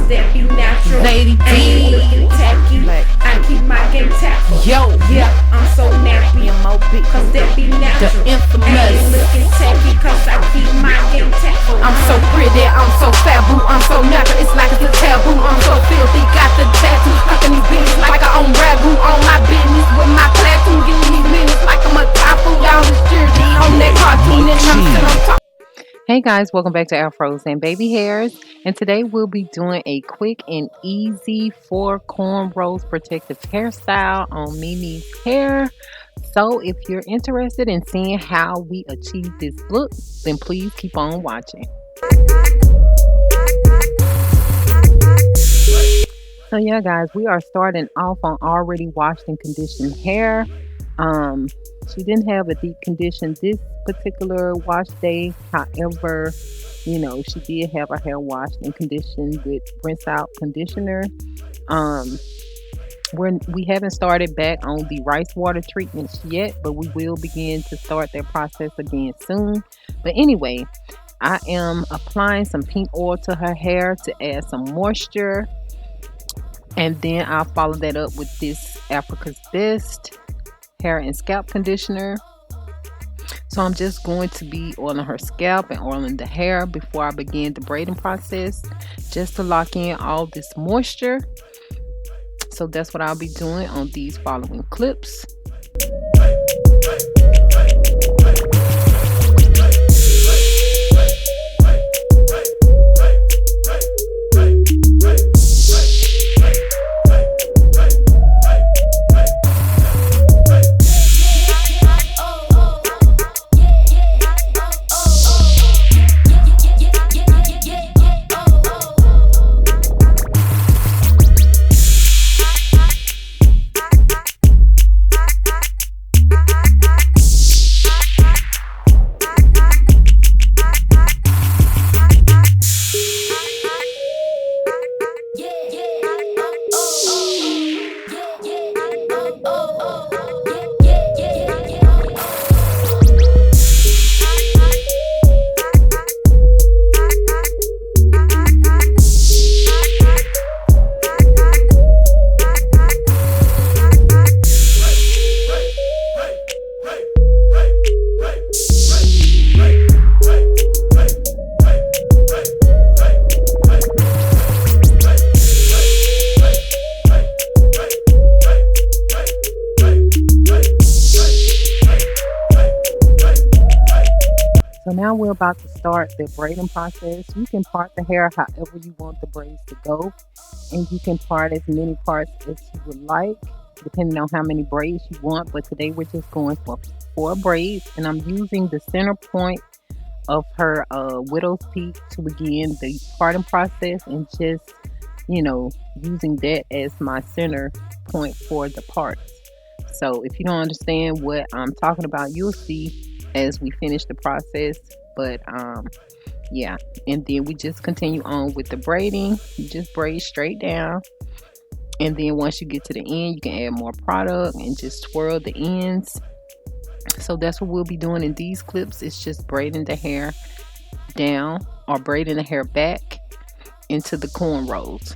cause that be natural. Lady I ain't D. looking tacky. I keep my game tactful. Yo, Yeah, I'm so nappy. M.O.B. Cause that be The natural. I ain't infamous. looking tacky cause I keep my game tactful. I'm so pretty, I'm so fabu, I'm so natural, it's like it's a taboo. I'm so filthy, got the tattoo, stuck in these bitches like I own ragu. On my business with my platoon, getting these minutes like I'm a typhoon. Y'all is jersey on that cartoon, and I'm still on top. Hey guys, welcome back to Afros and Baby Hairs, and today we'll be doing a quick and easy 4 cornrows protective hairstyle on Mimi's hair. So if you're interested in seeing how we achieve this look, then please keep on watching. So yeah guys, we are starting off on already washed and conditioned hair. She didn't have a deep condition this particular wash day. However, you know, she did have her hair washed and conditioned with rinse out conditioner. We haven't started back on the rice water treatments yet, but we will begin to start that process again soon. But anyway, I am applying some pink oil to her hair to add some moisture, and then I'll follow that up with this Africa's Best hair and scalp conditioner. So I'm just going to be oiling her scalp and oiling the hair before I begin the braiding process, just to lock in all this moisture. So that's what I'll be doing on these following clips. So now we're about to start the braiding process. You can part the hair however you want the braids to go, and you can part as many parts as you would like, depending on how many braids you want. But today we're just going for 4 braids, and I'm using the center point of her widow's peak to begin the parting process, and just, you know, using that as my center point for the parts. So if you don't understand what I'm talking about, you'll see as we finish the process. But yeah, and then we just continue on with the braiding. You just braid straight down, and then once you get to the end, you can add more product and just twirl the ends. So that's what we'll be doing in these clips. It's just braiding the hair down or braiding the hair back into the cornrows.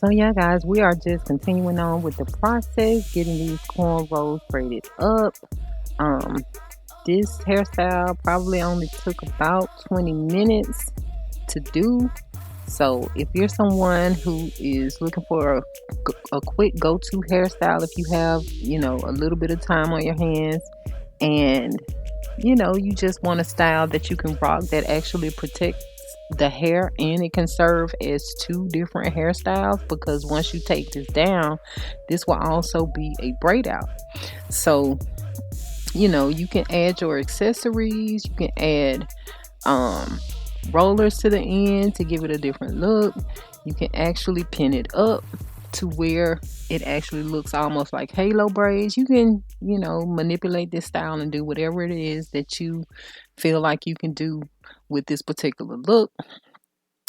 So yeah, guys, we are just continuing on with the process, getting these cornrows braided up. Um, this hairstyle probably only took about 20 minutes to do. So if you're someone who is looking for a quick go-to hairstyle, if you have, a little bit of time on your hands and, you just want a style that you can rock that actually protects the hair, and it can serve as two different hairstyles, because once you take this down, this will also be a braid out. So you can add your accessories, you can add rollers to the end to give it a different look. You can actually pin it up to where it actually looks almost like halo braids. You can manipulate this style and do whatever it is that you feel like you can do with this particular look.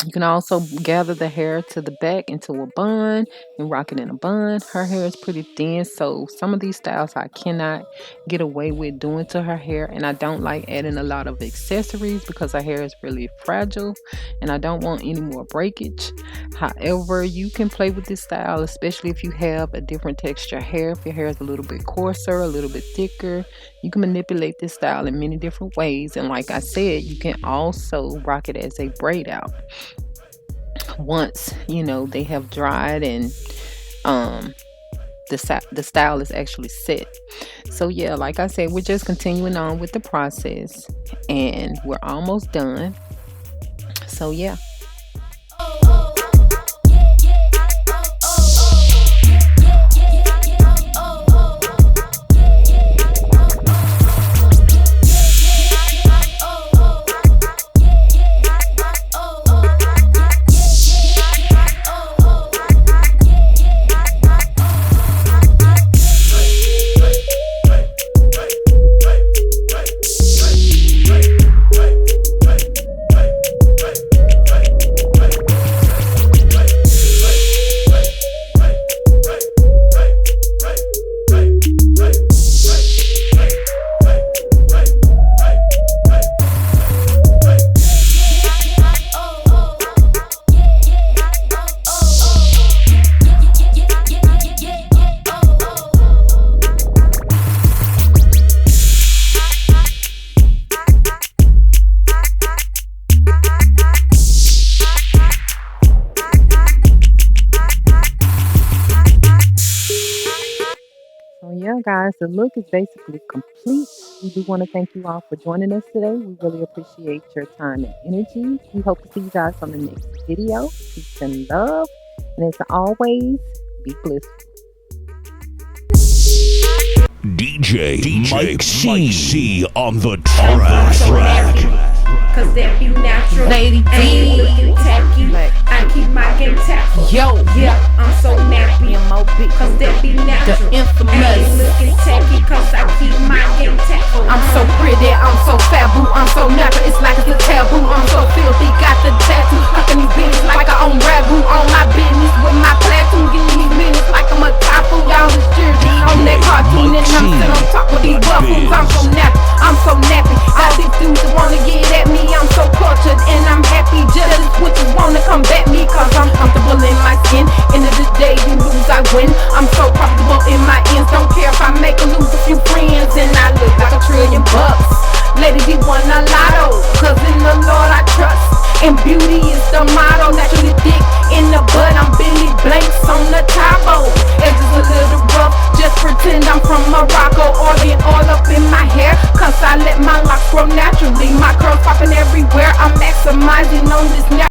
You can also gather the hair to the back into a bun and rock it in a bun. Her hair is pretty thin, so some of these styles I cannot get away with doing to her hair, and I don't like adding a lot of accessories because her hair is really fragile and I don't want any more breakage. However, you can play with this style, especially if you have a different texture hair. If your hair is a little bit coarser, a little bit thicker, you can manipulate this style in many different ways. And like I said, you can also rock it as a braid out once they have dried and the style is actually set. So yeah, like I said, we're just continuing on with the process and we're almost done. So yeah. Yeah, guys, the look is basically complete. We do want to thank you all for joining us today. We really appreciate your time and energy. We hope to see you guys on the next video. Peace and love. And as always, be blissful. DJ Mike C on the track. Cause that be natural. Lady D. Ain't looking tacky. I keep my game tactful. Yo, yeah, I'm so nappy. Cause that be natural. The infamous. Ain't looking tacky. Cause I keep my game tactful. I'm so pretty, I'm so faboo, I'm so nappy. It's like it's a taboo. I'm so filthy, got the tattoo. Hucking these bitches like I own rabbit.